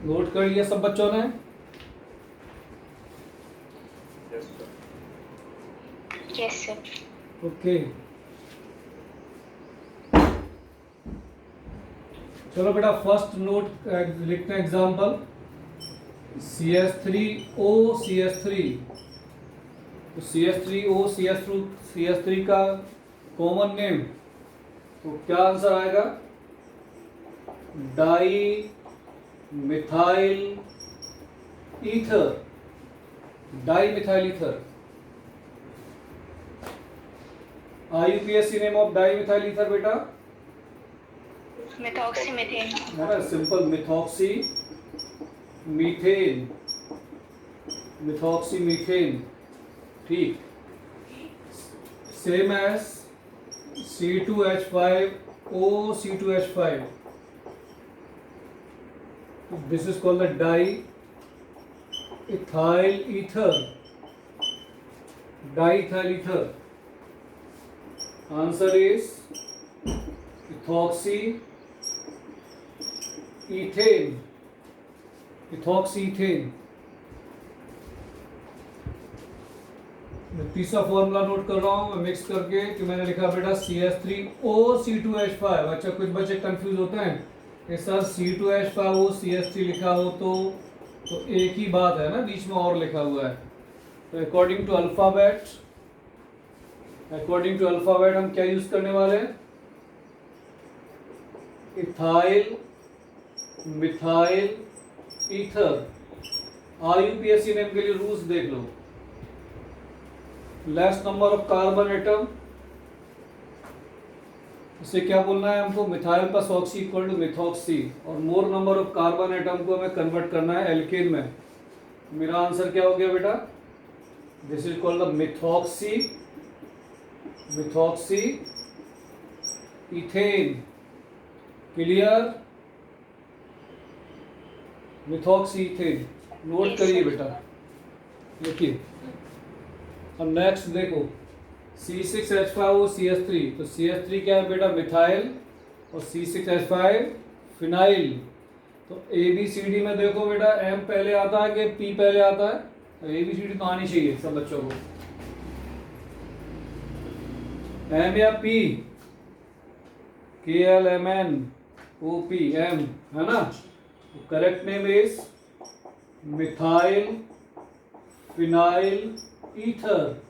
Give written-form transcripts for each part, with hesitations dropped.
Note कर लिया सब बच्चों ने? Yes sir. ओके, चलो बेटा फर्स्ट नोट लिखते हैं एग्जाम्पल। CH3O CH3, तो CH3O CH3 का कॉमन नेम, तो क्या आंसर आएगा? Dimethyl ether, dimethyl ether. IUPAC name of dimethyl ether बेटा? मेथॉक्सीमीथेन। है ना, simple, methoxymethane, methoxymethane. ठीक, same as C2H5O C2H5, this is called the diethyl ether, diethyl ether. Answer is ethoxyethane, ethoxyethane. मैं तीसरा formula note कर रहा हूँ mix करके, कि मैंने लिखा बेटा CH3O C2H5। अच्छा, कुछ बच्चे कंफ्यूज होते हैं कि सर C2H5O CH3 लिखा हो तो एक ही बात है ना, बीच में और लिखा हुआ है। तो अकॉर्डिंग टू अल्फाबेट हम क्या यूज करने वाले हैं? Ethyl methyl ether. IUPAC name के लिए रूल्स देख लो। Less number of carbon atom, इसे क्या बोलना है हमको? Methyl plus oxy equal to methoxy, और more number of carbon atom को हमें कन्वर्ट करना है एल्केन में। मेरा आंसर क्या हो गया बेटा? This is called the methoxy ethane. Clear? Methoxy ethane note करिए बेटा, देखिए। अब नेक्स्ट देखो, C6H5O CH3, तो CH3 क्या है बेटा? मिथाइल, और C6H5 फिनाइल। तो ABCD में देखो बेटा, M पहले आता है कि P पहले आता है? तो ABCD तो आनी चाहिए सब बच्चों को। M या P? KLMNOP, M है ना? Correct name is methyl phenyl ether,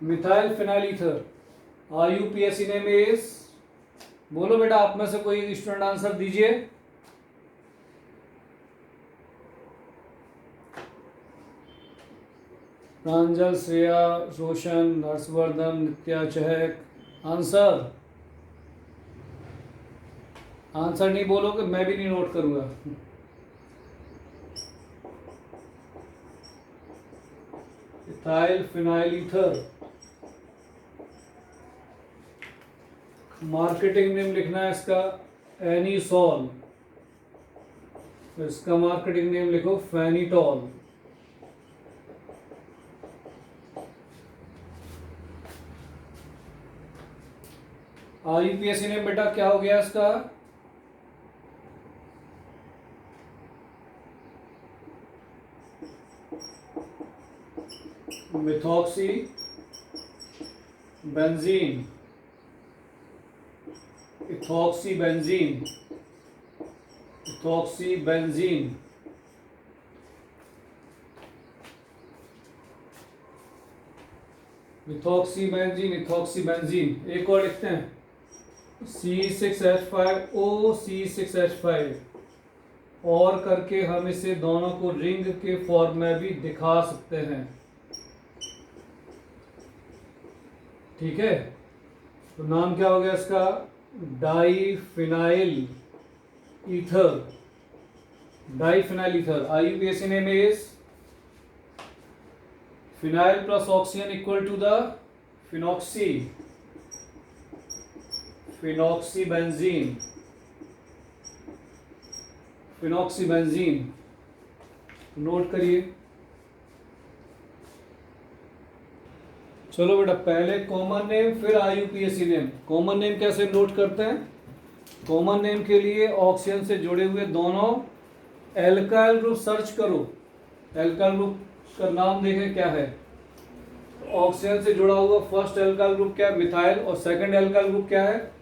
methyl phenyl ether. IUPAC name is, बोलो बेटा, आप में से कोई स्टूडेंट आंसर दीजिए। प्रांजल, श्रेया, रोशन, हर्षवर्धन, नित्या, चहक। आंसर नहीं बोलोगे मैं भी नहीं नोट करूंगा। Ethyl phenyl ether. Marketing name लिखना है इसका एनीसॉल, इसका मार्केटिंग नेम लिखो फेनिटॉल। IUPAC नेम बेटा क्या हो गया इसका? Methoxy benzene, ethoxy benzene, ethoxy benzene. Methoxy benzene, ethoxy benzene. एक और लिखते हैं C6H5O C6H5, और करके हम इसे दोनों को रिंग के फॉर्म में भी दिखा सकते हैं। ठीक है, तो नाम क्या हो गया इसका? Diphenyl ether, diphenyl ether. IUPAC name is phenyl plus oxygen equal to the phenoxy, phenoxy benzene, phenoxy benzene. Note करिए। चलो बेटा, पहले कॉमन नेम फिर IUPAC नेम। कॉमन नेम कैसे नोट करते हैं? कॉमन नेम के लिए ऑक्सीजन से जुड़े हुए दोनों एल्काइल ग्रुप सर्च करो, एल्काइल ग्रुप का नाम देखें क्या है। ऑक्सीजन से जुड़ा हुआ फर्स्ट एल्काइल ग्रुप क्या है, मिथाइल, और सेकंड एल्काइल ग्रुप क्या है,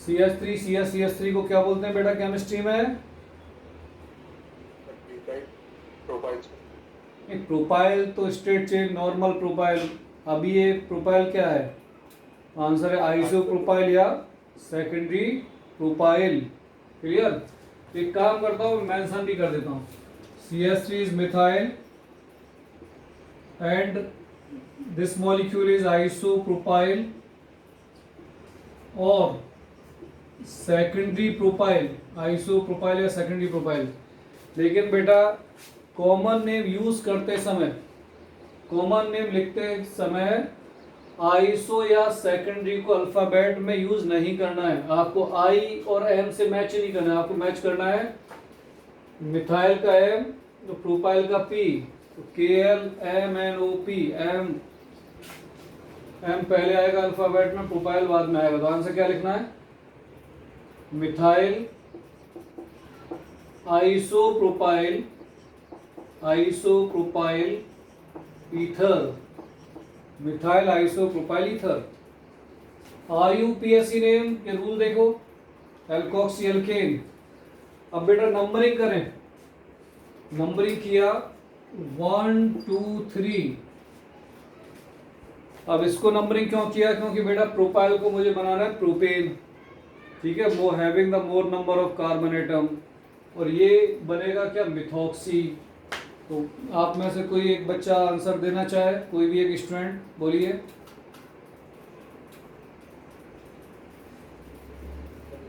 CH3। CH3 को क्या बोलते हैं बेटा केमिस्ट्री में, एक प्रोपाइल तो स्ट्रेट चेन नॉर्मल प्रोपाइल। अभी ये प्रोपाइल क्या है, आंसर है आइसो प्रोपाइल या सेकेंडरी प्रोपाइल। क्लियर। एक काम करता हूँ, मेंशन भी कर देता हूँ, CH3 is methyl and this molecule is iso propyl और सेकेंडरी प्रोपाइल, आइसो प्रोपाइल या सेकेंडरी प्रोपाइल। लेकिन बेटा कॉमन नेम यूज करते समय, कॉमन नेम लिखते समय आइसो या सेकेंडरी को अल्फाबेट में यूज नहीं करना है। आपको आई और एम से मैच नहीं करना है, आपको मैच करना है मिथाइल का एम तो प्रोपाइल का पी, तो KLMNOP, एम पहले आएगा अल्फाबेट में, प्रोपाइल बाद में आएगा। तो आंसर क्या लिखना है, methyl isopropyl, isopropyl ether, methyl isopropyl ether. IUPAC name के रूल देखो, एल्कोक्सी एल्केन। अब बेटा नंबरिंग करें, नंबरिंग किया 1 2 3। अब इसको नंबरिंग क्यों किया, क्योंकि बेटा प्रोपाइल को मुझे बनाना है प्रोपेन, ठीक है, वो having the more number of carbon atom, और ये बनेगा क्या, मिथॉक्सी। तो आप में से कोई एक बच्चा आंसर देना चाहे, कोई भी एक स्टूडेंट बोलिए।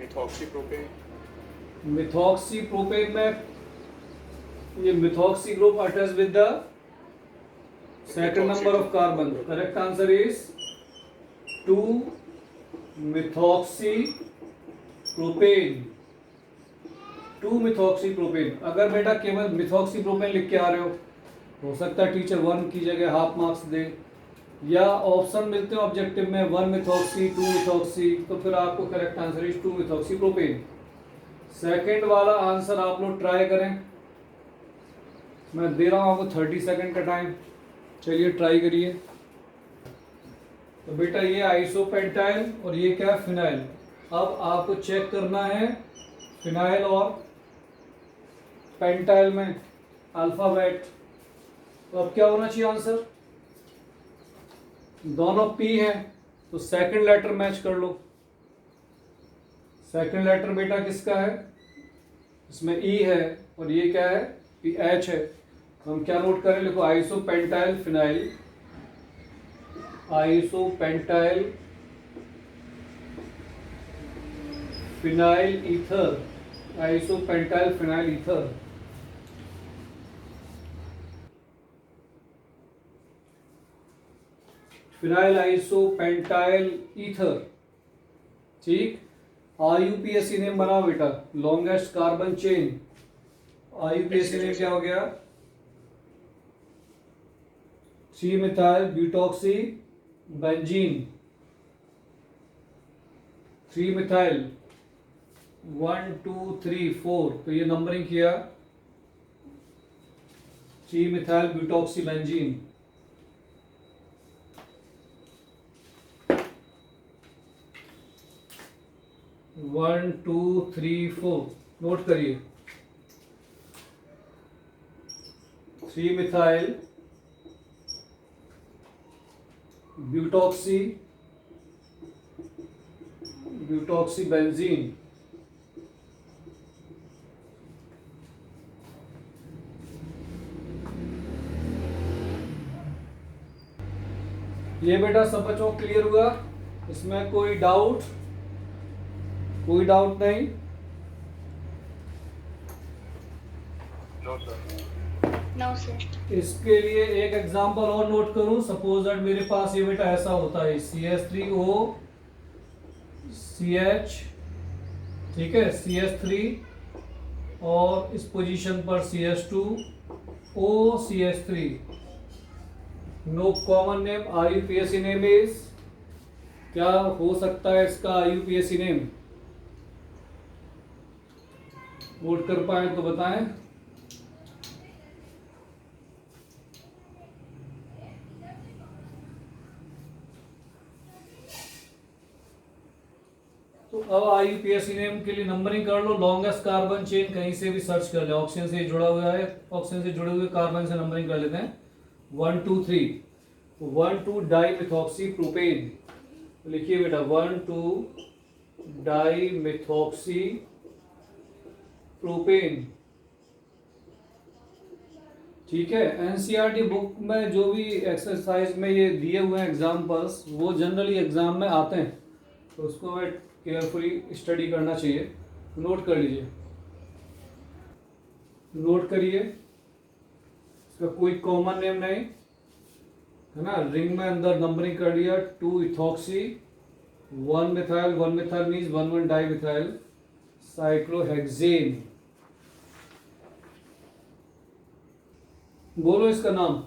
Methoxy propane. मिथॉक्सी प्रोपेन में ये methoxy group attach with the second number of carbon. Correct answer is 2 methoxy propane, 2 methoxy propane. अगर बेटा केवल मिथॉक्सी प्रोपेन लिख के आ रहे हो सकता है टीचर 1 की जगह हाफ मार्क्स दे, या ऑप्शन मिलते हैं ऑब्जेक्टिव में 1 मिथॉक्सी 2 मिथॉक्सी, तो फिर आपको correct answer is 2 methoxy propane. Second वाला आंसर आप लोग ट्राई करें, मैं दे रहा हूं आपको 30 सेकंड का टाइम, चलिए ट्राई करिए। तो बेटा ये आइसोपेंटाइल और ये क्या है, फिनाइल। अब आपको चेक करना है फिनाइल और पेंटाइल में अल्फाबेट, तो अब क्या होना चाहिए आंसर, दोनों P है तो सेकंड लेटर मैच कर लो। सेकंड लेटर बेटा किसका है, इसमें E है और ये क्या है, H है। तो हम क्या नोट करें, लिखो isopentyl phenyl, isopentyl phenyl ether, isopentyl phenyl ether. Phenyl isopentyl ether, ठीक। IUPAC नेम बनाओ बेटा, longest carbon chain. IUPAC name क्या हो गया, 3 मिथाइल ब्यूटॉक्सी बेंजीन, 3 मिथाइल 1 2 3 4, तो ये नंबरिंग किया 3 methyl butoxy benzene. One two three four note करिए, 3 मिथाइल ब्यूटॉक्सी ब्यूटॉक्सी बेंजीन। ये बेटा सब बच्चों को क्लियर हुआ, इसमें कोई डाउट, कोई डाउट नहीं। No sir. No, sir. इसके लिए एक एग्जांपल और नोट करूं, सपोज दैट मेरे पास ये बेटा ऐसा होता है CH3O CH, ठीक है, CH3 और इस पोजीशन पर CH2O CH3, no common name, IUPAC name is, क्या हो सकता है इसका IUPAC नेम, नोट कर पाए तो बताएं। तो अब IUPAC नेम के लिए नंबरिंग कर लो। लॉन्गेस्ट कार्बन चेन कहीं से भी सर्च कर ले, ऑक्सीजन से जुड़ा हुआ है, ऑक्सीजन से जुड़े हुए कार्बन से नंबरिंग कर लेते हैं। 1 2 3 1 2 डाई मिथॉक्सी प्रोपेन। लिखिए बेटा 1 2 डाई मिथॉक्सी प्रोपेन। ठीक है। एनसीईआरटी बुक में जो भी एक्सरसाइज में ये दिए हुए हैं एग्जाम्पल्स, वो जनरली एग्जाम में आते हैं, तो उसको हमें केयरफुली स्टडी करना चाहिए। नोट कर लीजिए, नोट करिए। इसका कोई कॉमन नेम नहीं है ना। रिंग में अंदर नंबरिंग कर लिया। 2 ethoxy 1 methyl, 1 methyl means 1 1 di methyl cyclohexane. बोलो इसका नाम।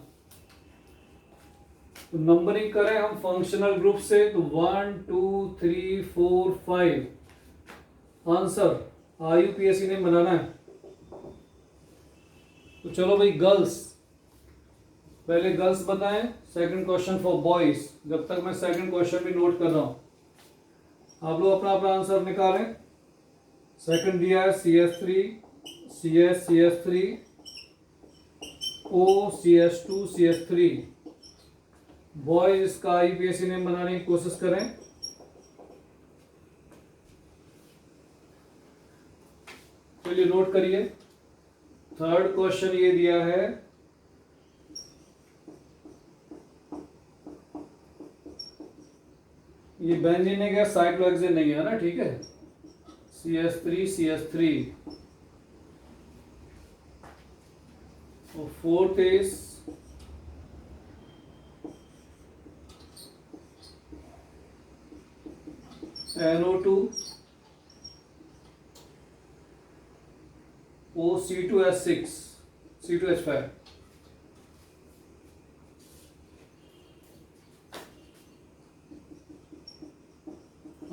तो नंबरिंग करें हम फंक्शनल ग्रुप से, तो 1 2 3 4 5 आंसर IUPAC ने बनाना है। तो चलो भाई गर्ल्स, पहले गर्ल्स बताएं, सेकंड क्वेश्चन फॉर बॉयज। जब तक मैं सेकंड क्वेश्चन भी नोट कर रहा हूं, आप लोग अपना अपना आंसर निकालें। सेकंड दिया है CS3 CS3 OCH2 CH3। Boys इसका IUPAC नेम बनाने की कोशिश करें। चलिए नोट करिए। थर्ड क्वेश्चन ये दिया है, ये बेंजीन है क्या, साइक्लोहेक्सेन नहीं है ना, ठीक है। CS3 और fourth is NO2 OC2H6 C2H5।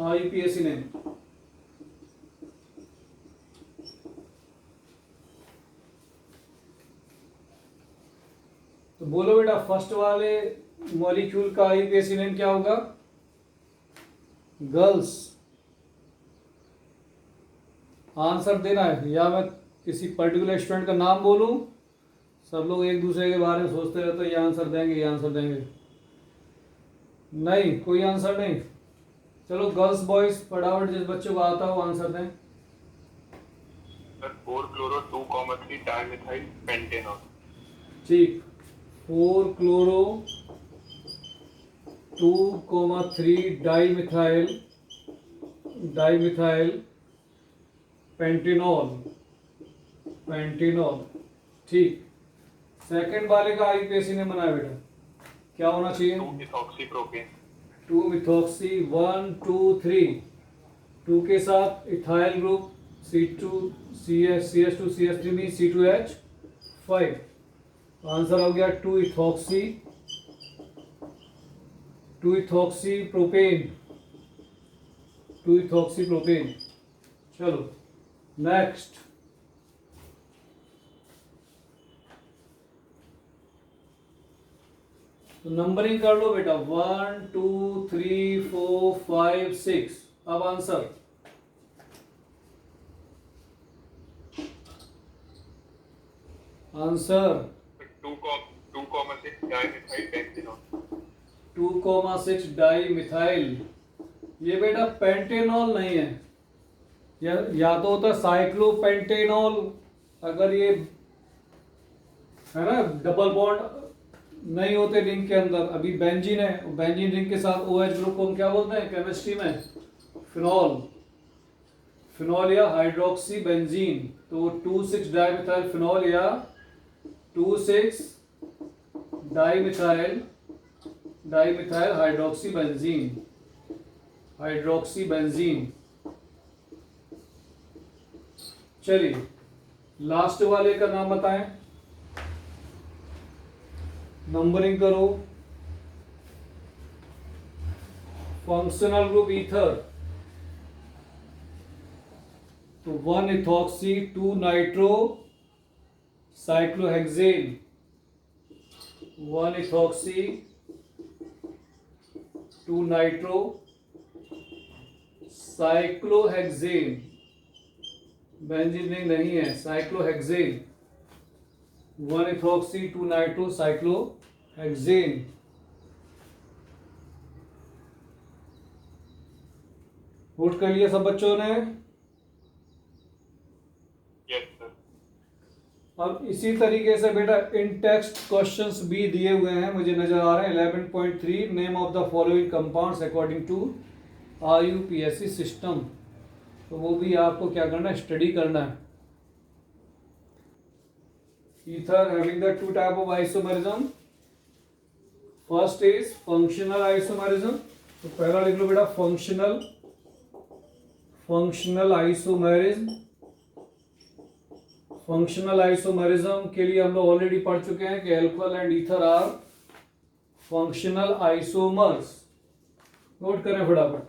IUPAC name. तो बोलो बेटा फर्स्ट वाले मॉलिक्यूल का IUPAC नेम क्या होगा। गर्ल्स आंसर देना है, या मैं किसी पर्टिकुलर स्टूडेंट का नाम बोलूं। सब लोग एक दूसरे के बारे में सोचते रहते, ये आंसर देंगे ये आंसर देंगे, नहीं कोई आंसर नहीं। चलो गर्ल्स बॉयज फटाफट जिस बच्चे को आता हो आंसर दें। 4 chloro 2,3 dimethyl pentanol। ठीक, 4 क्लोरो 2,3 डाईमिथाइल पेंटेनॉल। ठीक। सेकंड वाले का IUPAC ने बनाया बेटा, क्या होना चाहिए। 2 ethoxypropane। 2 मिथॉक्सी 1 2 3 2 के साथ इथाइल ग्रुप CS2 CH3 में C2H5। आंसर हो गया 2 इथॉक्सी प्रोपेन। चलो नेक्स्ट। तो नंबरिंग कर लो बेटा 1 2 3 4 5 6। अब answer answer 2,6 dimethyl pentanol। 2,6 dimethyl. ये बेटा पेंटेनॉल नहीं है, या तो होता साइक्लोपेंटेनॉल, अगर ये है ना डबल बॉन्ड नहीं होते रिंग के अंदर। अभी बेंजीन है, बेंजीन रिंग के साथ OH ग्रुप को हम क्या बोलते हैं केमिस्ट्री में, फिनॉल या हाइड्रोक्सी बेंजीन। तो 2,6 डाईमिथाइल फिनॉल या 2,6 डाईमिथाइल हाइड्रोक्सी बेंजीन। चलिए लास्ट वाले का नाम बताएं। नंबरिंग करो। फंक्शनल ग्रुप ईथर तो 1 ethoxy 2 nitro cyclohexane, 1 ethoxy 2 nitro cyclohexane, benzene नहीं है, cyclohexane, 1 ethoxy 2 nitro cyclohexane. Note कर लिया सब बच्चों ने? Yes, sir. अब इसी तरीके से बेटा इन टेक्स्ट क्वेश्चंस भी दिए हुए हैं, मुझे नजर आ रहे हैं। 11.3 name of the following compounds according to RUPSC system, तो वो भी आपको क्या करना है, स्टडी करना है। Ether having the two type of isomerism, first is functional isomerism, तो पहला लिख लो बेटा फंक्शनल आइसोमेरिज्म। फंक्शनल आइसोमेरिज्म के लिए हम लोग ऑलरेडी पढ़ चुके हैं कि alcohol and ether are functional isomers. Note करें फटाफट।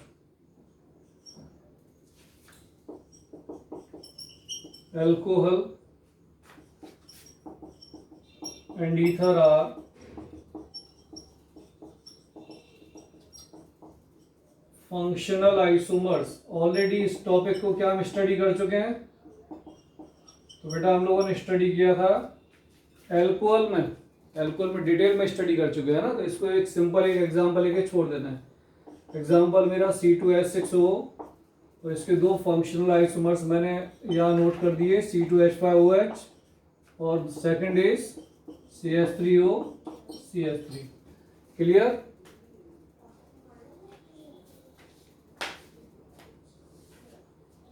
Alcohol and ether are functional isomers. Already इस टॉपिक को क्या हम स्टडी कर चुके हैं? तो बेटा हम लोगों ने स्टडी किया था अल्कोहल में डिटेल में स्टडी कर चुके हैं ना। तो इसको एक सिंपल एक एग्जांपल लेके छोड़ देना है। एग्जांपल मेरा C2H6O, और इसके दो फंक्शनल आइसोमर्स मैंने यहाँ नोट कर दिए, C2H5OH और second is CH3O CH3। Clear?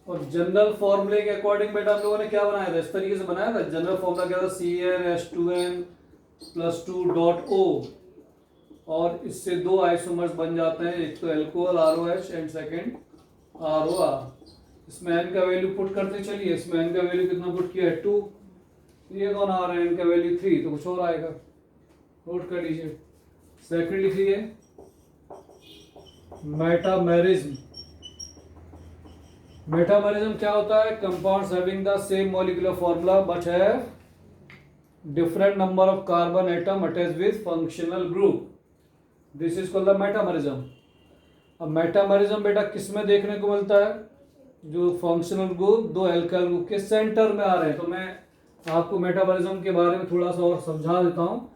और जनरल फॉर्मूले के अकॉर्डिंग बेटा हम लोगों ने क्या बनाया था, इस तरीके से बनाया था। जनरल फॉर्मूला क्या था, CnH2n+2.O, और इससे दो आइसोमर्स बन जाते हैं, एक तो alcohol ROH and second ROR। इसमें n का वैल्यू पुट करते चलिए। इसमें n का वैल्यू कितना पुट किया है, 2। ये कौन आ रहा है, n का वैल्यू 3, तो कुछ और आएगा। नोट कर लीजिए। सेकंड लिखिए मेटामेरिज्म। मेटामेरिज्म क्या होता है, compounds having the same molecular formula but have different number of carbon atom attached with functional group, this is called the metamerism. अब मेटामेरिज्म बेटा किस में देखने को मिलता है, जो फंक्शनल ग्रुप दो एल्काइल ग्रुप के सेंटर में आ रहे हैं। तो मैं आपको मेटामेरिज्म के बारे में थोड़ा सा और समझा देता हूँ।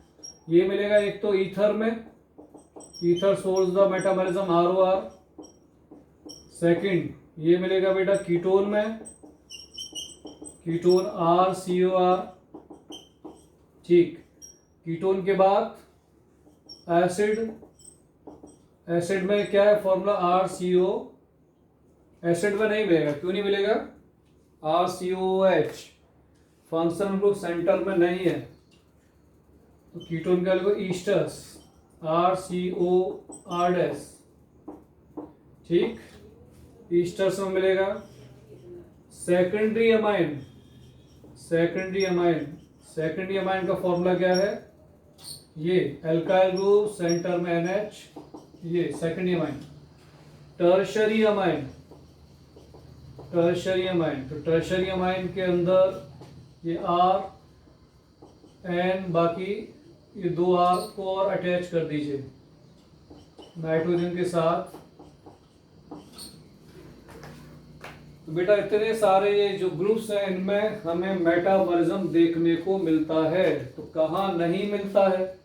ये मिलेगा एक तो ईथर में, ether solves the metamerism ROR। Second ये मिलेगा बेटा कीटोन में, कीटोन RCOR। ठीक, कीटोन के बाद एसिड, एसिड में क्या है फॉर्मूला RCO। एसिड में नहीं मिलेगा, क्यों नहीं मिलेगा, RCOH फंक्शनल ग्रुप सेंटर में नहीं है। तो कीटोन का लिखो ईस्टर्स, RCOR। ठीक, ईस्टर्स में मिलेगा। सेकेंडरी अमाइन, सेकेंडरी अमाइन का फॉर्मूला क्या है, ये अल्काइल ग्रुप सेंटर में NH, ये सेकेंडरी अमाइन। टर्शरी अमाइन, तो टर्शरी अमाइन के अंदर ये R N, बाकी ये दो R को और अटैच कर दीजिए नाइट्रोजन के साथ। तो बेटा इतने सारे ये जो ग्रुप्स हैं, इनमें हमें मेटामेरिज्म देखने को मिलता है। तो कहाँ नहीं मिलता है,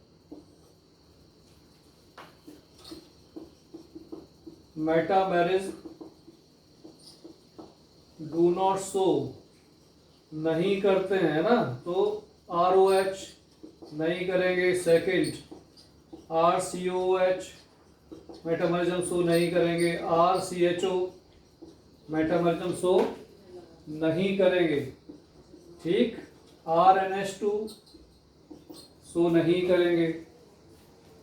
मेटामेरिज्म डू नॉट शो, नहीं करते हैं ना। तो ROH नहीं करेंगे, सेकंड RCOH मेटामेरिज्म शो नहीं करेंगे, RCHO मेटामेरिज्म शो नहीं करेंगे। ठीक, RNH2 शो नहीं करेंगे।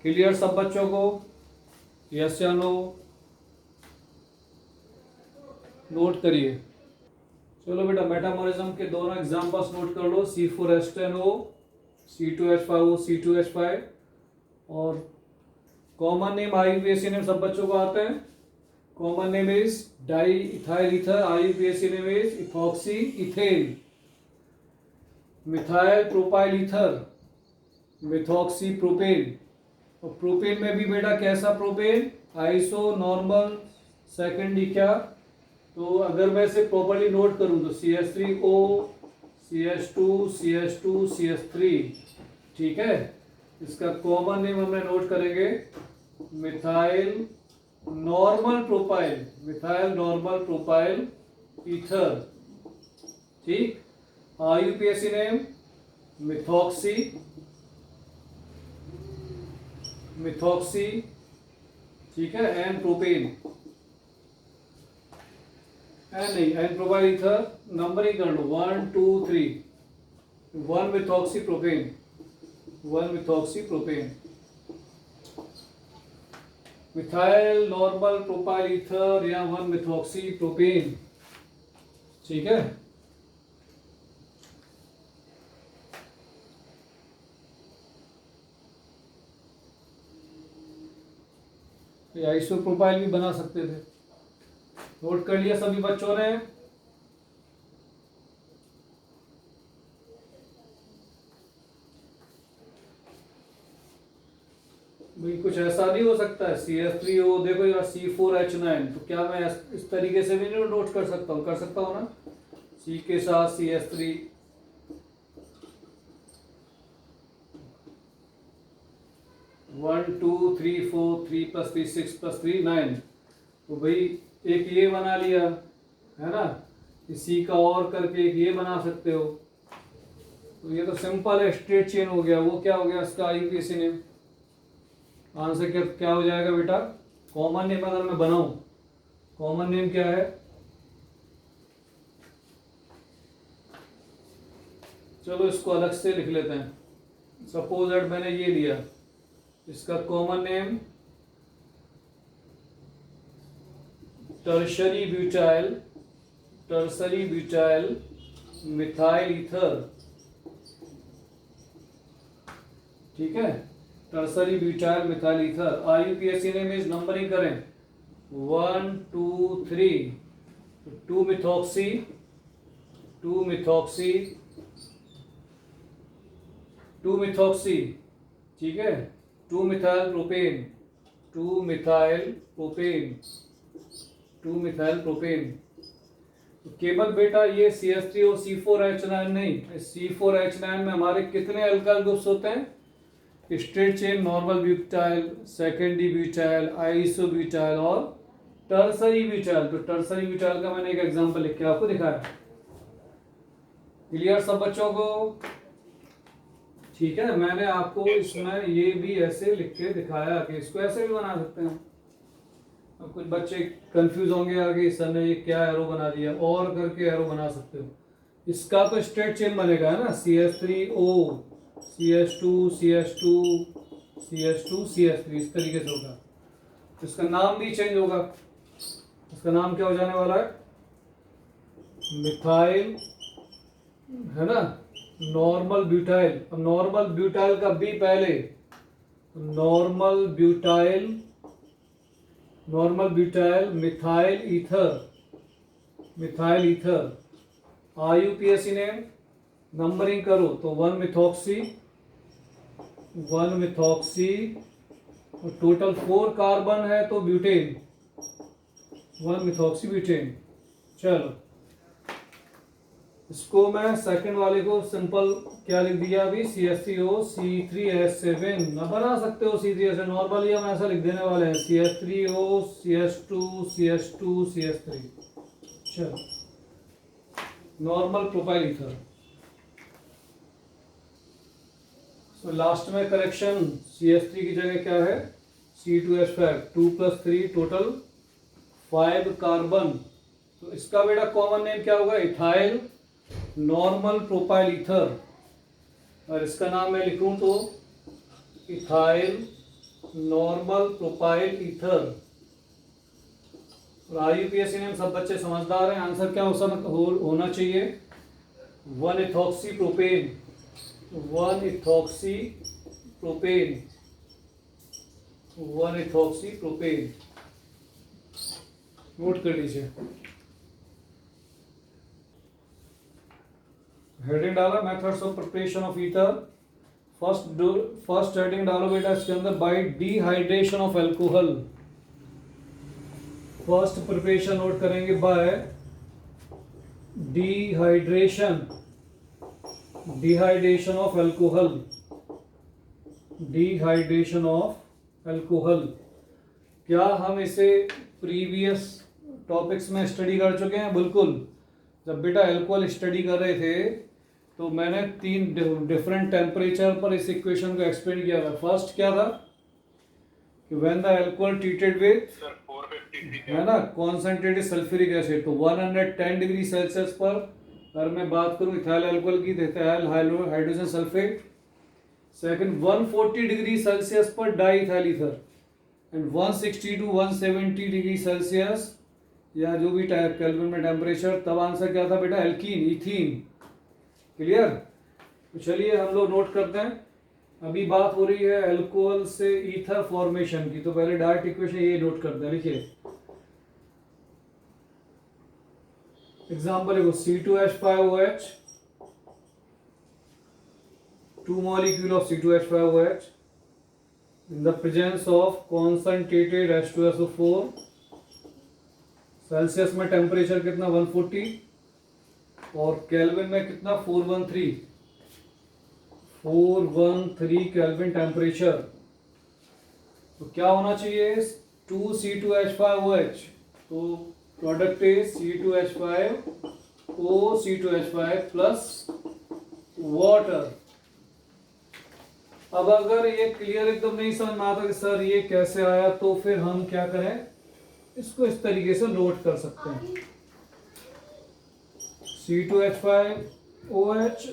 क्लियर सब बच्चों को, यस या नो? नोट करिए। चलो बेटा मेटामेरिज्म के दोनों एग्जांपल्स नोट कर लो, C4H10O, C2H5O, C2H5। और कॉमन नेम IUPAC नेम सब बच्चों को आते हैं। common name is diethyl ether, IUPAC name is ethoxy ethane. Methyl propyl ether, methoxy propane. और प्रोपेन में भी बेटा कैसा प्रोपेन, आइसो नॉर्मल सेकेंडरी क्या। तो अगर मैं इसे प्रॉपर्ली नोट करूं तो CH3O CH2 CH2 CH3, ठीक है। इसका कॉमन नेम हमने नोट करेंगे methyl normal propyl, methyl normal propyl ether, ठीक। IUPAC नेम मिथॉक्सी, मिथॉक्सी, ठीक है, एन प्रोपेन, एन नहीं, एन प्रोपाइल ईथर। नंबरिंग कर लो 1 2 3, 1 methoxy propane, 1 methoxy propane, methyl normal propyl ether या 1 मिथॉक्सी प्रोपेन, ठीक है। आइसोप्रोपाइल भी बना सकते थे। नोट कर लिया सभी बच्चों ने। भाई कुछ ऐसा नहीं हो सकता है CH3O, देखो यार C4H9, तो क्या मैं इस तरीके से भी नहीं नोट कर सकता हूँ, कर सकता हूँ ना, C के साथ CH3, 1 2 3 4, 3 + 3 6 + 3 9, तो भाई एक ये बना लिया है ना, इसी का और करके एक ये बना सकते हो। तो ये तो सिंपल है, स्ट्रेट चेन हो गया। वो क्या हो गया इसका IUPAC नेम, आंसर क्या क्या हो जाएगा बेटा। कॉमन नेम अगर मैं बनाऊं, कॉमन नेम क्या है, चलो इसको अलग से लिख लेते हैं। सपोज दैट मैंने ये लिया, इसका common name tertiary butyl, tertiary butyl methyl ether, ठीक है, tertiary butyl methyl ether. IUPAC name is, numbering करें 1 2 3, 2 मिथॉक्सी, 2 मिथॉक्सी, 2 मिथॉक्सी, ठीक है, 2 methyl propane, 2 methyl propane, 2 methyl propane. तो केवल बेटा ये CH3 और C4H9 नहीं, C4H9 में हमारे कितने अल्काइल ग्रुप्स होते हैं, straight chain, normal butyl, secondary butyl, iso butyl और टर्सरी ब्यूटाइल। तो टर्सरी ब्यूटाइल का मैंने एक एग्जांपल लिख के आपको दिखाया। क्लियर सब बच्चों को, ठीक है। मैंने आपको इसमें ये भी ऐसे लिख के दिखाया कि इसको ऐसे भी बना सकते हैं। अब कुछ बच्चे कंफ्यूज होंगे आगे, सर ने ये क्या एरो बना दिया, और करके एरो बना सकते हो। इसका तो स्ट्रेट चेन बनेगा है ना, CH3O CH2 CH2 CH2 CH3, इस तरीके से होगा। इसका नाम भी चेंज होगा, इसका नाम क्या हो जाने वाला है, मिथाइल, है ना, नॉर्मल ब्यूटाइल। अब नॉर्मल ब्यूटाइल का बी पहले, normal butyl, normal butyl methyl ether, methyl ether. IUPAC name, numbering करो तो 1 मिथॉक्सी, 1 मिथॉक्सी, टोटल 4 कार्बन है तो ब्यूटेन, 1 मिथॉक्सी ब्यूटेन। चलो इसको मैं सेकंड वाले को सिंपल क्या लिख दिया अभी, CH3O C3H7, ना बना सकते हो C3H7, नॉर्मली हम ऐसा लिख देने वाले हैं CH3O CH2 CH2 CH3। चलो normal propyl ether. So last में करेक्शन, CH3 की जगह क्या है C2H5, 2 + 3 टोटल 5 कार्बन। तो इसका बेटा कॉमन नेम क्या होगा, इथाइल नॉर्मल प्रोपाइल ईथर, और इसका नाम मैं लिखूं तो इथाइल नॉर्मल प्रोपाइल ईथर। और IUPAC नेम, सब बच्चे समझदार हैं। आंसर क्या होना चाहिए, 1 ethoxy propane, 1 ethoxy propane, 1 ethoxy propane. Note कर लीजिए। हेडिंग डाला methods of preparation of ether. First heading डालो बेटा इसके अंदर by dehydration of alcohol. First preparation note करेंगे by dehydration of alcohol. Dehydration of alcohol क्या हम इसे प्रीवियस टॉपिक्स में स्टडी कर चुके हैं? बिल्कुल। जब बेटा एल्कोहल स्टडी कर रहे थे तो मैंने 3 डिफरेंट टेम्परेचर पर इस इक्वेशन को एक्सप्लेन किया था। फर्स्ट क्या था कि when the alcohol treated with sir 453 है ना कॉन्सेंट्रेटेड सल्फ्यूरिक एसिड, तो 110 डिग्री सेल्सियस पर अगर मैं बात करूं इथाइल अल्कोहल की, ethyl hydrogen sulphate. Second 140 degree Celsius पर diethyl ether and 160 to 170 degree Celsius या जो भी केल्विन में टेम्परेचर, तब आंसर क्या था बेटा? Alkene, ethene. क्लियर? तो चलिए हम लोग नोट करते हैं। अभी बात हो रही है अल्कोहल से ईथर फॉर्मेशन की, तो पहले डायरेक्ट इक्वेशन ये नोट करते हैं। लिखिए एग्जांपल देखो, C2H5OH, 2 molecule of C2H5OH in the presence of concentrated H2SO4। Celsius में टेम्परेचर कितना? 140 और केल्विन में कितना? 413 केल्विन टेम्परेचर। तो क्या होना चाहिए? 2C2H5OH, तो product is C2H5O C2H5 plus water. अब अगर ये क्लियर एकदम नहीं समझ में आता कि सर ये कैसे आया, तो फिर हम क्या करें, इसको इस तरीके से नोट कर सकते हैं। C2H5OH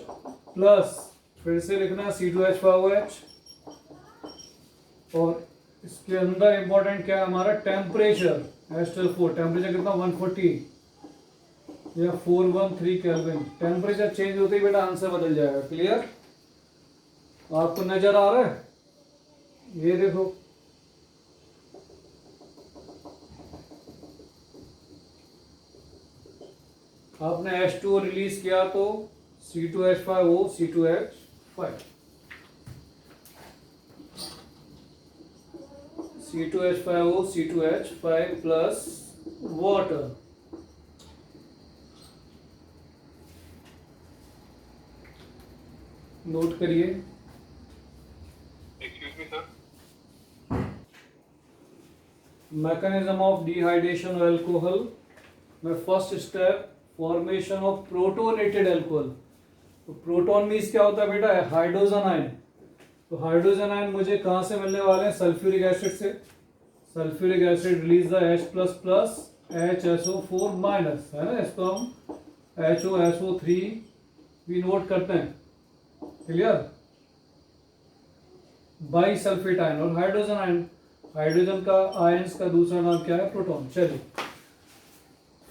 प्लस फिर से लिखना है C2H5OH, और इसके अंदर इंपॉर्टेंट क्या है हमारा? टेम्परेचर H12 टेम्परेचर कितना? 140 या 413 केल्विन। टेम्परेचर चेंज होते ही बेटा आंसर बदल जाएगा। क्लियर? आपको नजर आ रहा है? ये देखो, आपने H2O रिलीज किया तो C2H5O C2H5 C2H5O C2H5 plus water. Note करिए। Excuse me sir, mechanism of dehydration of alcohol में first step formation of protonated alcohol. तो प्रोटोन मीन्स क्या होता है बेटा? Hydrogen ion. तो हाइड्रोजन आयन मुझे कहां से मिलने वाले हैं? सल्फ्यूरिक एसिड से। Sulphuric acid release the H plus plus HSO4 minus, है ना? इसको हम HOSO3 भी नोट करते हैं। क्लियर? बाई सल्फेट आयन और हाइड्रोजन आयन। हाइड्रोजन का आयंस का दूसरा नाम क्या है? प्रोटॉन। चलिए,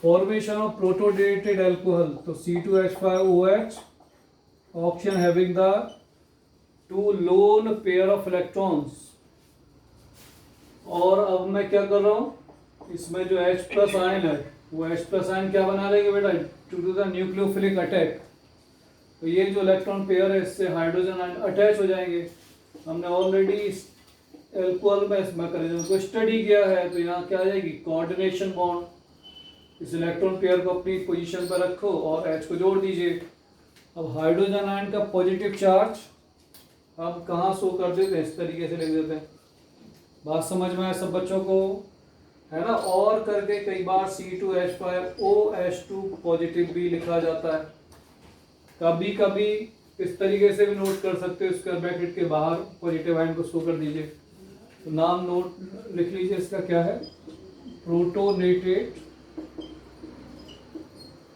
फॉर्मेशन ऑफ प्रोटोनेटेड एल्कोहल, तो C2H5OH option having the 2 lone pair of electrons. और अब मैं क्या कर रहा हूं, इसमें जो H प्लस आयन है वो H प्लस आयन क्या बना लेंगे बेटा? To do the nucleophilic attack. तो ये जो इलेक्ट्रॉन पेयर है इससे हाइड्रोजन आयन अटैच हो जाएंगे। हमने ऑलरेडी एल्कोहल में इस मैकेनिज्म को स्टडी किया है। तो यहाँ क्या आ जाएगी? Coordination bond. इस इलेक्ट्रॉन पेयर को अपनी पोजीशन पर रखो और H को जोड़ दीजिए। अब हाइड्रोजन आयन का पॉजिटिव चार्ज हम कहाँ शो कर देते हैं? इस तरीके से लिख देते हैं। बात समझ में आया सब बच्चों को? है ना? और करके कई बार C2H5OH2 पॉजिटिव भी लिखा जाता है। कभी कभी इस तरीके से भी नोट कर सकते हो, स्क्वायर ब्रैकेट के बाहर पॉजिटिव आयन को शो कर दीजिए। तो नाम नोट लिख लीजिए, इसका क्या है? प्रोटोनेटेड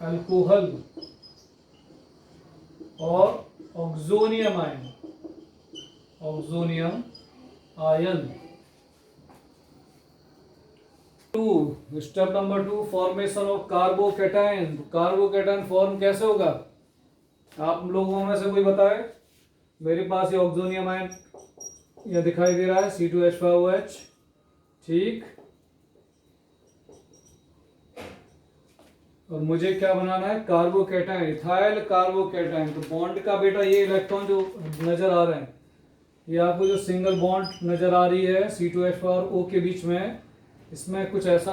अल्कोहल और oxonium ion. Oxonium ion. 2 step number 2 formation of carbocation. Carbocation form कैसे होगा? आप लोगों में से कोई बताए? मेरे पास ये ऑक्सोनियम आयन यह दिखाई दे रहा है, C2H5OH। ठीक, और मुझे क्या बनाना है, कार्बोकैटायन, इथाइल कार्बोकैटायन। तो बॉन्ड का बेटा ये इलेक्ट्रॉन जो नजर आ रहे हैं, ये आपको जो सिंगल बॉन्ड नजर आ रही है C2H और O के बीच में, इसमें कुछ ऐसा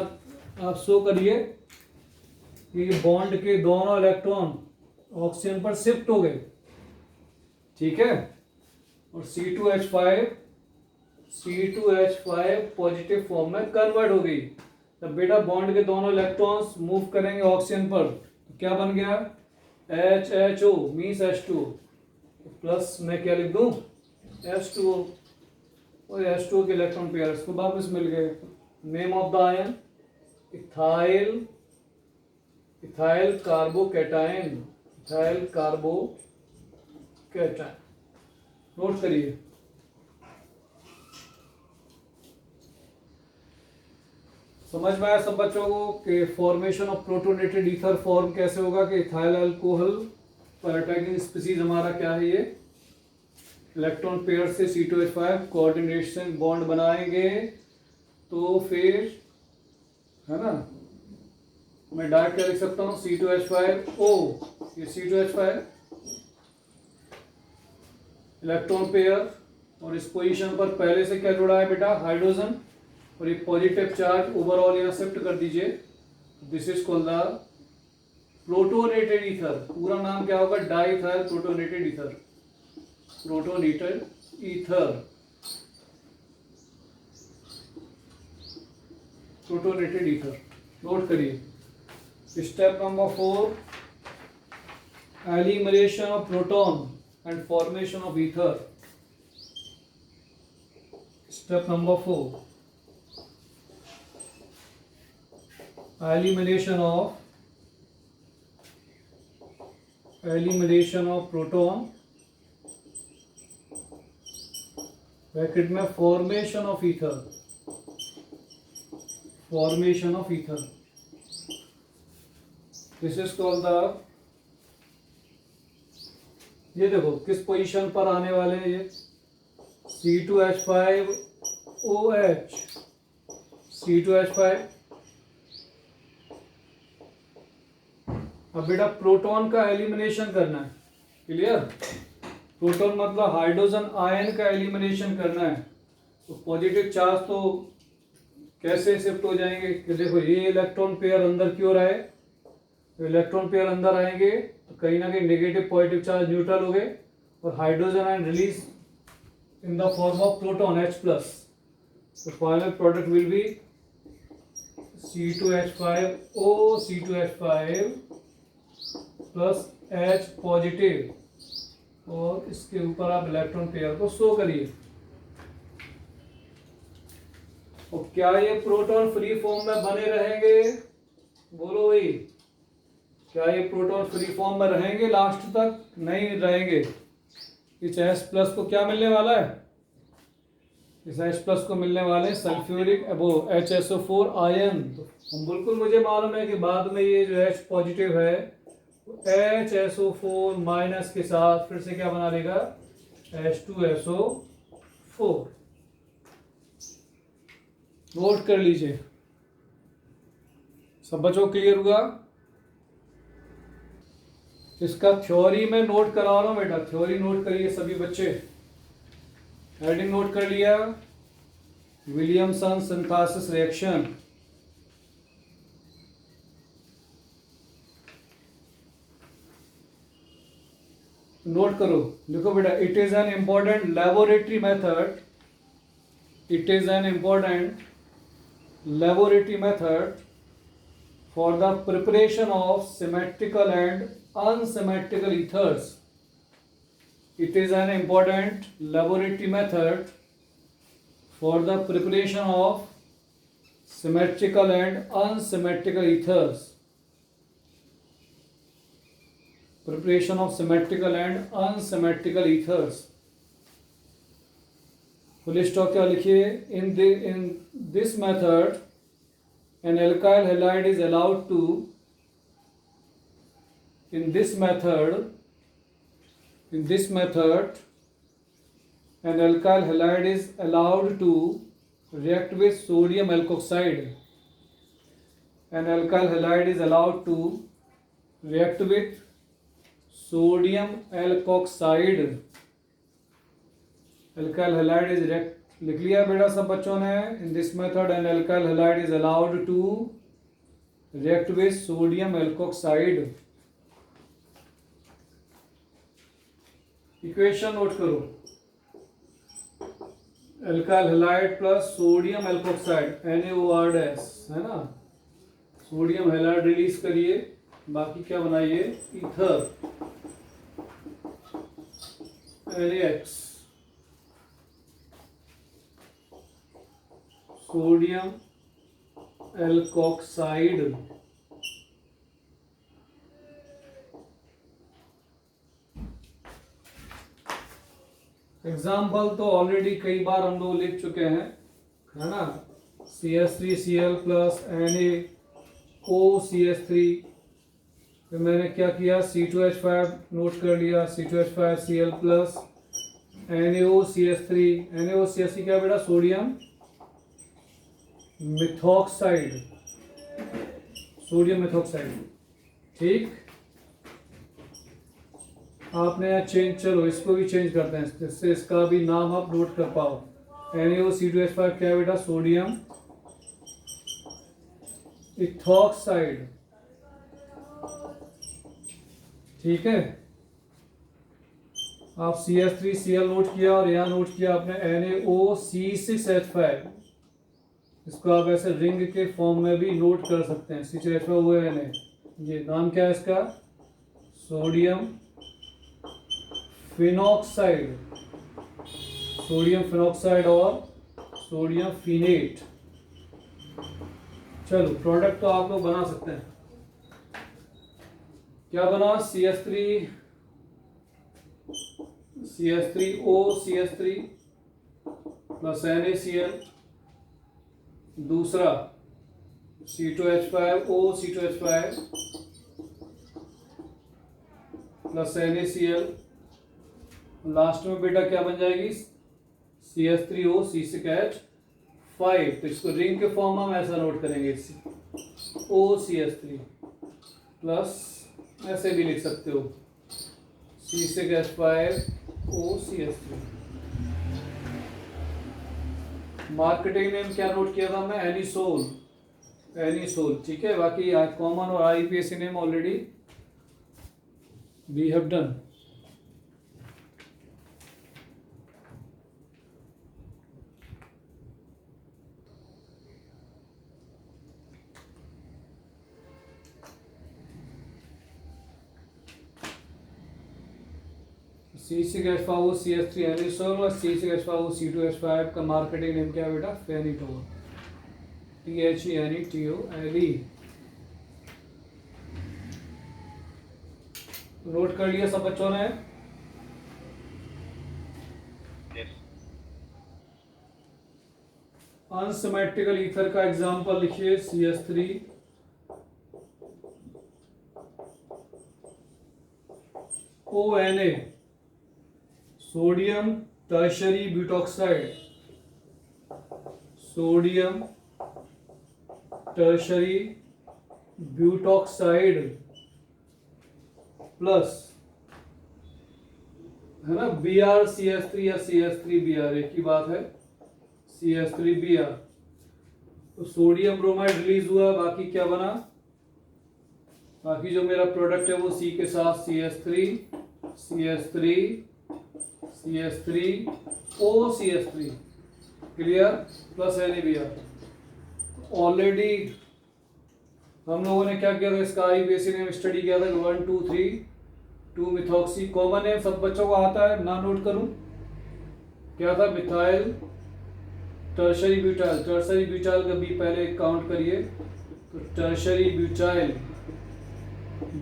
आप शो करिए कि बॉन्ड के दोनों इलेक्ट्रॉन ऑक्सीजन पर शिफ्ट हो गए, ठीक है। और C2H5 पॉजिटिव फॉर्म में कन्वर्ट हो गई। तब बेटा बॉन्ड के दोनों इलेक्ट्रॉन्स मूव करेंगे ऑक्सीजन पर, तो क्या बन गया, HHO मीन्स H2O, प्लस मैं क्या लिख दूं, H2O, और H2O के इलेक्ट्रॉन पेयर इसको वापस मिल गए। Name of the ion ethyl carbocation, ethyl carbocation, note करिए। समझ में आया सब बच्चों को कि formation of protonated ether form कैसे होगा, कि इथाइल अल्कोहल पर अटैकिंग स्पीसीज हमारा क्या है, ये इलेक्ट्रॉन पेयर से C2H5 कोऑर्डिनेशन बॉन्ड बनाएंगे, तो फिर है ना, मैं डायरेक्ट क्या लिख सकता हूँ, C2H5O, ये C2H5 इलेक्ट्रॉन पेयर, और इस पोजीशन पर पहले से क्या जुड़ा है बेटा, हाइड्रोजन, और एक पॉजिटिव चार्ज ओवरऑल यहाँ शिफ्ट कर दीजिए। This is called the protonated ether. पूरा नाम क्या होगा, diethyl protonated ether, protonated ether, protonated ether, note करिए। Step number 4, elimination of proton and formation of ether. Step number 4, elimination of proton, bracket में formation of ether, formation of ether, this is called the, ये देखो किस position पर आने वाले हैं, ये C2H5OH, C2H5। अब बेटा प्रोटॉन का एलिमिनेशन करना है, क्लियर। प्रोटॉन मतलब हाइड्रोजन आयन का एलिमिनेशन करना है। तो पॉजिटिव चार्ज तो कैसे शिफ्ट हो जाएंगे, कि देखो ये इलेक्ट्रॉन पेयर अंदर की ओर आए, तो इलेक्ट्रॉन पेयर अंदर आएंगे तो कहीं ना कहीं नेगेटिव पॉजिटिव चार्ज न्यूट्रल हो गए, और hydrogen ion release in the form of proton H+। तो final product will be C2H5O, C2H5 plus H positive, और इसके ऊपर आप इलेक्ट्रॉन पेयर को शो करिए। और क्या ये प्रोटॉन फ्री फॉर्म में बने रहेंगे, बोलो भाई, क्या ये प्रोटॉन फ्री फॉर्म में रहेंगे लास्ट तक, नहीं रहेंगे। इस H+ को क्या मिलने वाला है, इस H+ को मिलने वाले सल्फ्यूरिक वो HSO4 आयन। तो बिल्कुल मुझे मालूम है कि बाद में ये जो H पॉजिटिव है HSO4 माइनस के साथ फिर से क्या बना लेगा, H2SO4। नोट कर लीजिए, सब बच्चों क्लियर हुआ। इसका थ्योरी में नोट करा रहा हूं बेटा, थ्योरी नोट करिए सभी बच्चे। हेडिंग नोट कर लिया, विलियमसन सिंथेसिस रिएक्शन। नोट करो, लिखो बेटा, it is an important laboratory method, it is an important laboratory method for the preparation of symmetrical and unsymmetrical ethers. It is an important laboratory method for the preparation of symmetrical and unsymmetrical ethers. Preparation of symmetrical and unsymmetrical ethers. Full stop क्या लिखिए, in this method an alkyl halide is allowed to, in this method an alkyl halide is allowed to react with sodium alkoxide an alkyl halide is allowed to react with sodium alkoxide. Alkyl halide is लिख लिया बेटा सब बच्चों ने. In this method an alkyl halide is allowed to react with sodium alkoxide. Equation note करो. Alkyl halide plus sodium alkoxide NaOH है ना. Sodium halide release करिए, बाकी क्या बनाइए, ether NaX, sodium alkoxide. Example तो ऑलरेडी कई बार हम लोग लिख चुके हैं, है ना. CH3Cl plus NaOCH3. फिर मैंने क्या किया, C2H5 नोट कर लिया, C2H5Cl प्लस NaOCH3. NaOCH3 क्या बेटा, सोडियम मिथॉक्साइड, सोडियम मिथॉक्साइड. ठीक, आपने यहाँ चेंज, चलो इसको भी चेंज करते हैं, जिससे इसका भी नाम आप नोट कर पाओ. NaOC2H5 क्या है बेटा, सोडियम इथॉक्साइड. ठीक है, आप CH3Cl नोट किया और यहाँ नोट किया आपने NaOC6H5. इसको आप ऐसे रिंग के फॉर्म में भी नोट कर सकते हैं. C6H5 हुआ है Na. ये नाम क्या है इसका, सोडियम फिनॉक्साइड, सोडियम फिनॉक्साइड और सोडियम फिनेट. चलो प्रोडक्ट तो आप लोग बना सकते हैं. क्या बना, CH3OCH3 प्लस NaCl. दूसरा C2H5OC2H5 प्लस NaCl. लास्ट में बेटा क्या बन जाएगी, CH3OC6H5. तो इसको रिंग के फॉर्म में हम ऐसा नोट करेंगे, OCH3 प्लस, ऐसे भी लिख सकते हो, C6H5OCH3. मार्केटिंग नेम क्या नोट किया था हमने, एनिसोल. ठीक है, बाकी कॉमन और IUPAC name already we have done. C6H5OCH3 anisole और C6H5OC2H5 का मार्केटिंग नेम क्या है बेटा, फेनिटोल. THENETOLE. नोट कर लिया सब बच्चों ने. अनसिमेट्रिकल ईथर का एग्जांपल लिखिए, CH3ONA, sodium tertiary butoxide, sodium tertiary butoxide plus, है ना, BrCH3 या CH3Br, एक ही बात है, CH3Br. तो सोडियम ब्रोमाइड रिलीज हुआ, बाकी क्या बना, बाकी जो मेरा प्रोडक्ट है वो C के साथ CH3OCH3 clear, plus NaBr. Already हम लोगों ने क्या किया था, इसका IUPAC नेम स्टडी किया था, 1 2 3 2 मिथॉक्सी. कॉमन नेम सब बच्चों को आता है ना, नोट करूं क्या था, methyl tertiary butyl. Tertiary butyl का बी पहले काउंट करिए, तो टर्शरी ब्यूटाइल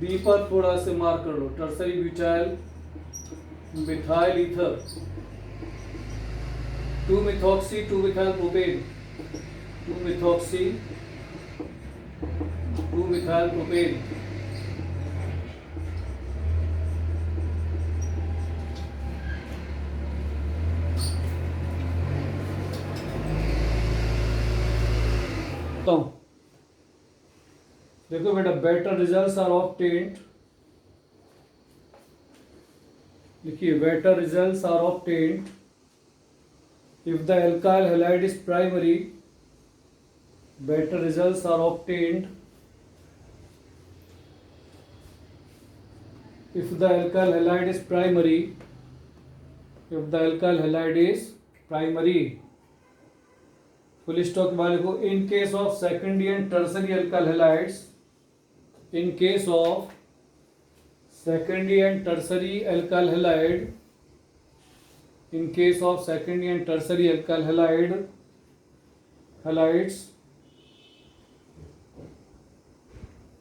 बी पर थोड़ा से मार्क कर लो. Tertiary butyl methyl ether, 2 methoxy 2 methyl propane, 2 methoxy 2 methyl propane. देखो बेटा, बेटर रिजल्ट्स आर ऑब्टेन्ड, देखिए better results are obtained if the alkyl halide is primary. Better results are obtained if the alkyl halide is primary. If the alkyl halide is primary. Full stop वाले को in case of secondary and tertiary alkyl halides, in case of secondary and tertiary alkyl halide, in case of secondary and tertiary alkyl halides,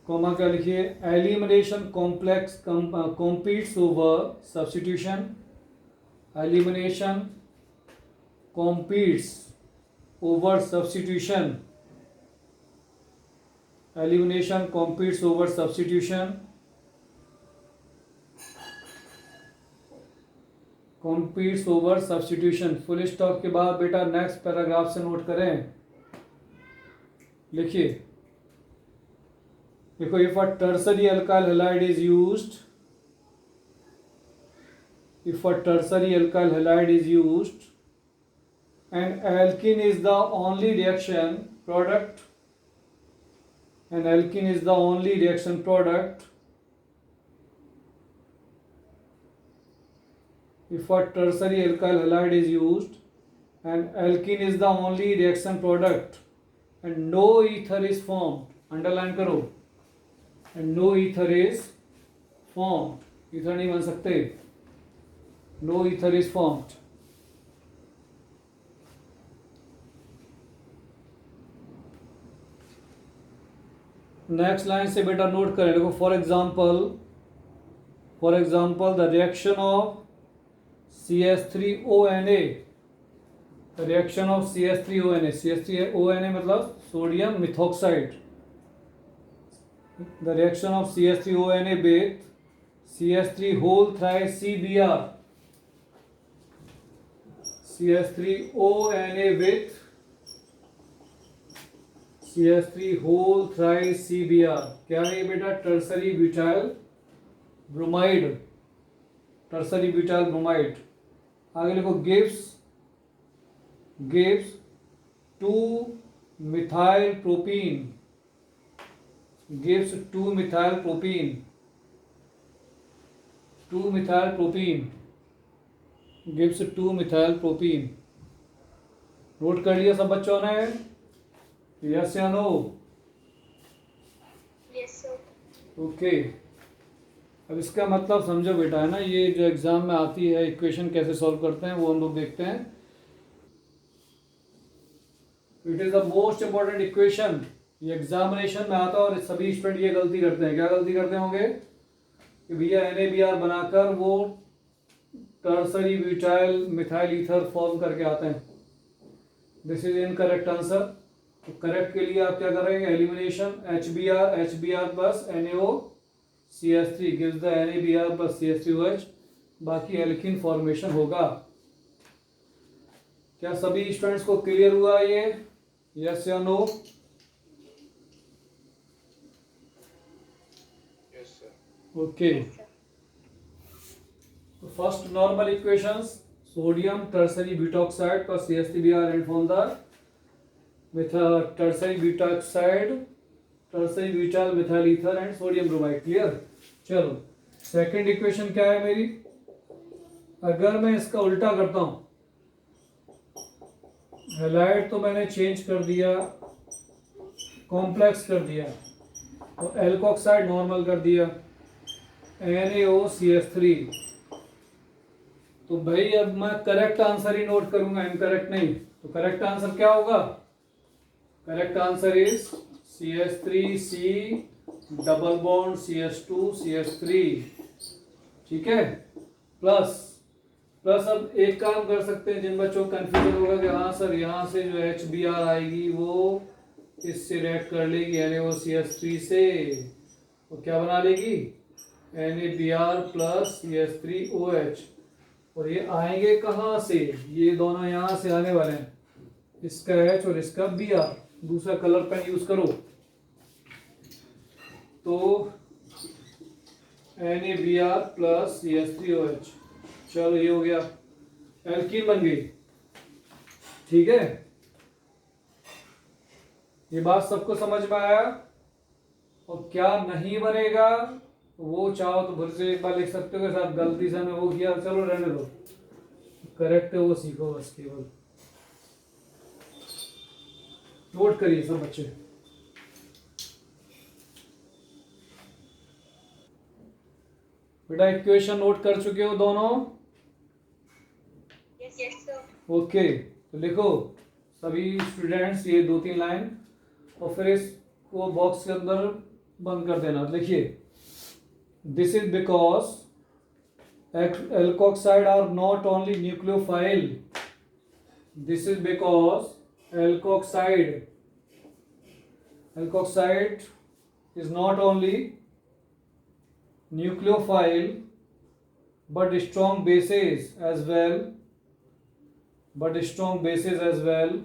comma क्या लिखिए, elimination complex competes over substitution, elimination competes over substitution, elimination competes over substitution, competes over substitution. Full stop के बाद बेटा next paragraph से note करें, लिखिए, देखो, if a tertiary alkyl halide is used, if a tertiary alkyl halide is used and alkene is the only reaction product, and alkene is the only reaction product, if a tertiary alkyl halide is used and alkene is the only reaction product and no ether is formed, underline करो, and no ether is formed, ether नहीं बन सकते, no ether is formed. Next line से बेटा note करें, देखो, for example the reaction of CH3ONA, reaction of CH3ONA, CH3ONA मतलब sodium methoxide, the reaction of CH3ONA with CH3 whole thrice CBr, CH3ONA with CH3 whole thrice CBr, क्या है बेटा, tertiary butyl bromide, tertiary butyl bromide. आगे लिखो, gives 2-methyl propene, gives 2-methyl propene, 2-methyl propene, gives 2-methyl propene. Note कर लिया सब बच्चों ने, यस या नो? Yes, sir. ओके. अब इसका मतलब समझो बेटा, है ना, ये जो एग्जाम में आती है इक्वेशन कैसे सॉल्व करते हैं वो हम लोग देखते हैं. It is the most important equation, ये एग्जामिनेशन में आता है और सभी स्टूडेंट ये गलती करते हैं. क्या गलती करते होंगे कि भैया NaBr बनाकर वो tertiary butyl methyl ether form करके आते हैं. This is incorrect answer. तो करेक्ट के लिए आप क्या करेंगे, elimination, HBr plus NaOCH3 gives the NaBr plus CH3OH, बाकी एल्कीन फॉर्मेशन होगा. क्या सभी स्टूडेंट्स को क्लियर हुआ ये, यस या नो? Yes, sir. ओके. तो first normal equations, sodium tertiary butoxide plus CH3Br and form the tertiary butoxide, tertiary butyl methyl ether and sodium bromide. Clear? चलो, सेकंड इक्वेशन क्या है मेरी, अगर मैं इसका उल्टा करता हूं, हैलाइड तो मैंने चेंज कर दिया, कॉम्प्लेक्स कर दिया, तो एल्कोक्साइड नॉर्मल कर दिया, NaOCH3. तो भाई अब मैं करेक्ट आंसर ही नोट करूंगा, इनकरेक्ट नहीं. तो करेक्ट आंसर क्या होगा, correct answer is CH3C double bond CH2 CH3. ठीक है, प्लस अब एक काम कर सकते हैं, जिन बच्चों को कंफ्यूजन होगा कि हाँ सर यहाँ से जो HBr आएगी वो इससे रिएक्ट कर लेगी NaOCH3 से, वो क्या बना लेगी, NaBr प्लस CH3OH. और ये आएंगे कहाँ से, ये दोनों यहाँ से आने वाले हैं, इसका H और इसका Br. दूसरा कलर पेन यूज करो. तो NaBr प्लस CH3OH। चलो ये हो गया, एल्कीन बन गई। ठीक है, ये बात सबको समझ में आया? और क्या नहीं बनेगा वो चाहो तो फिर से एक बार लिख सकते हो कि साहब गलती से हमें वो किया, चलो रहने दो, करेक्ट है वो सीखो बस। केवल नोट करिए सब बच्चे। बेटा इक्वेशन नोट कर चुके हो दोनों? Yes, sir. ओके, तो लिखो सभी स्टूडेंट्स ये 2-3 लाइन, और फिर इसको बॉक्स के अंदर बंद कर देना। लिखिए, this is because alkoxide are not only nucleophile. This is because alkoxide is not only nucleophile but strong bases as well. But strong bases as well.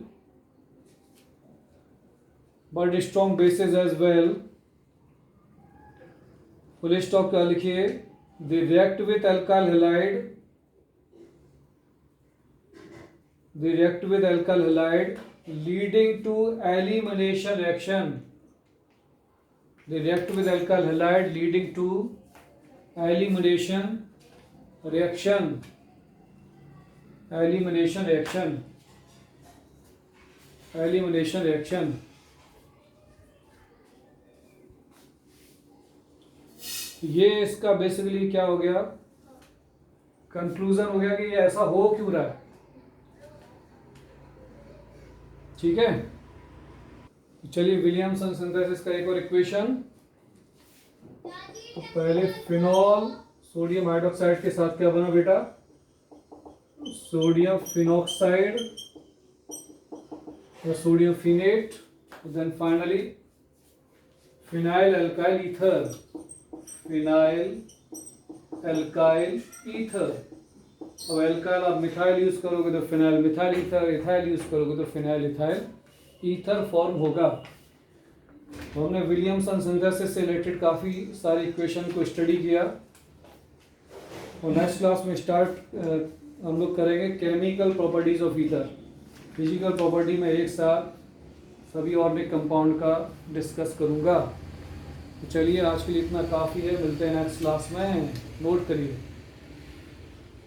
Full stop क्या लिखिए? They react with alkyl halide leading to elimination reaction. They react with alkyl halide leading to elimination reaction. ये इसका basically क्या हो गया, conclusion हो गया कि ये ऐसा हो क्यों रहा है। ठीक है, तो चलिए विलियमसन सिंथेसिस का एक और इक्वेशन। तो पहले फिनॉल सोडियम हाइड्रोक्साइड के साथ क्या बना बेटा? सोडियम फिनॉक्साइड या sodium phenate, then finally phenyl alkyl ether. अब एल्काइल आप मिथाइल यूज करोगे तो phenyl methyl ether, ethyl use करोगे तो फिनाइल इथाइल ईथर फॉर्म होगा। तो हमने विलियमसन सिंथेसिस से रिलेटेड काफ़ी सारे इक्वेशन को स्टडी किया, और नेक्स्ट क्लास में हम लोग करेंगे chemical properties of ether. Physical property में एक साथ सभी ऑर्गेनिक कंपाउंड का डिस्कस करूँगा। तो चलिए आज के लिए इतना काफ़ी है, मिलते हैं नेक्स्ट क्लास में। नोट करिए।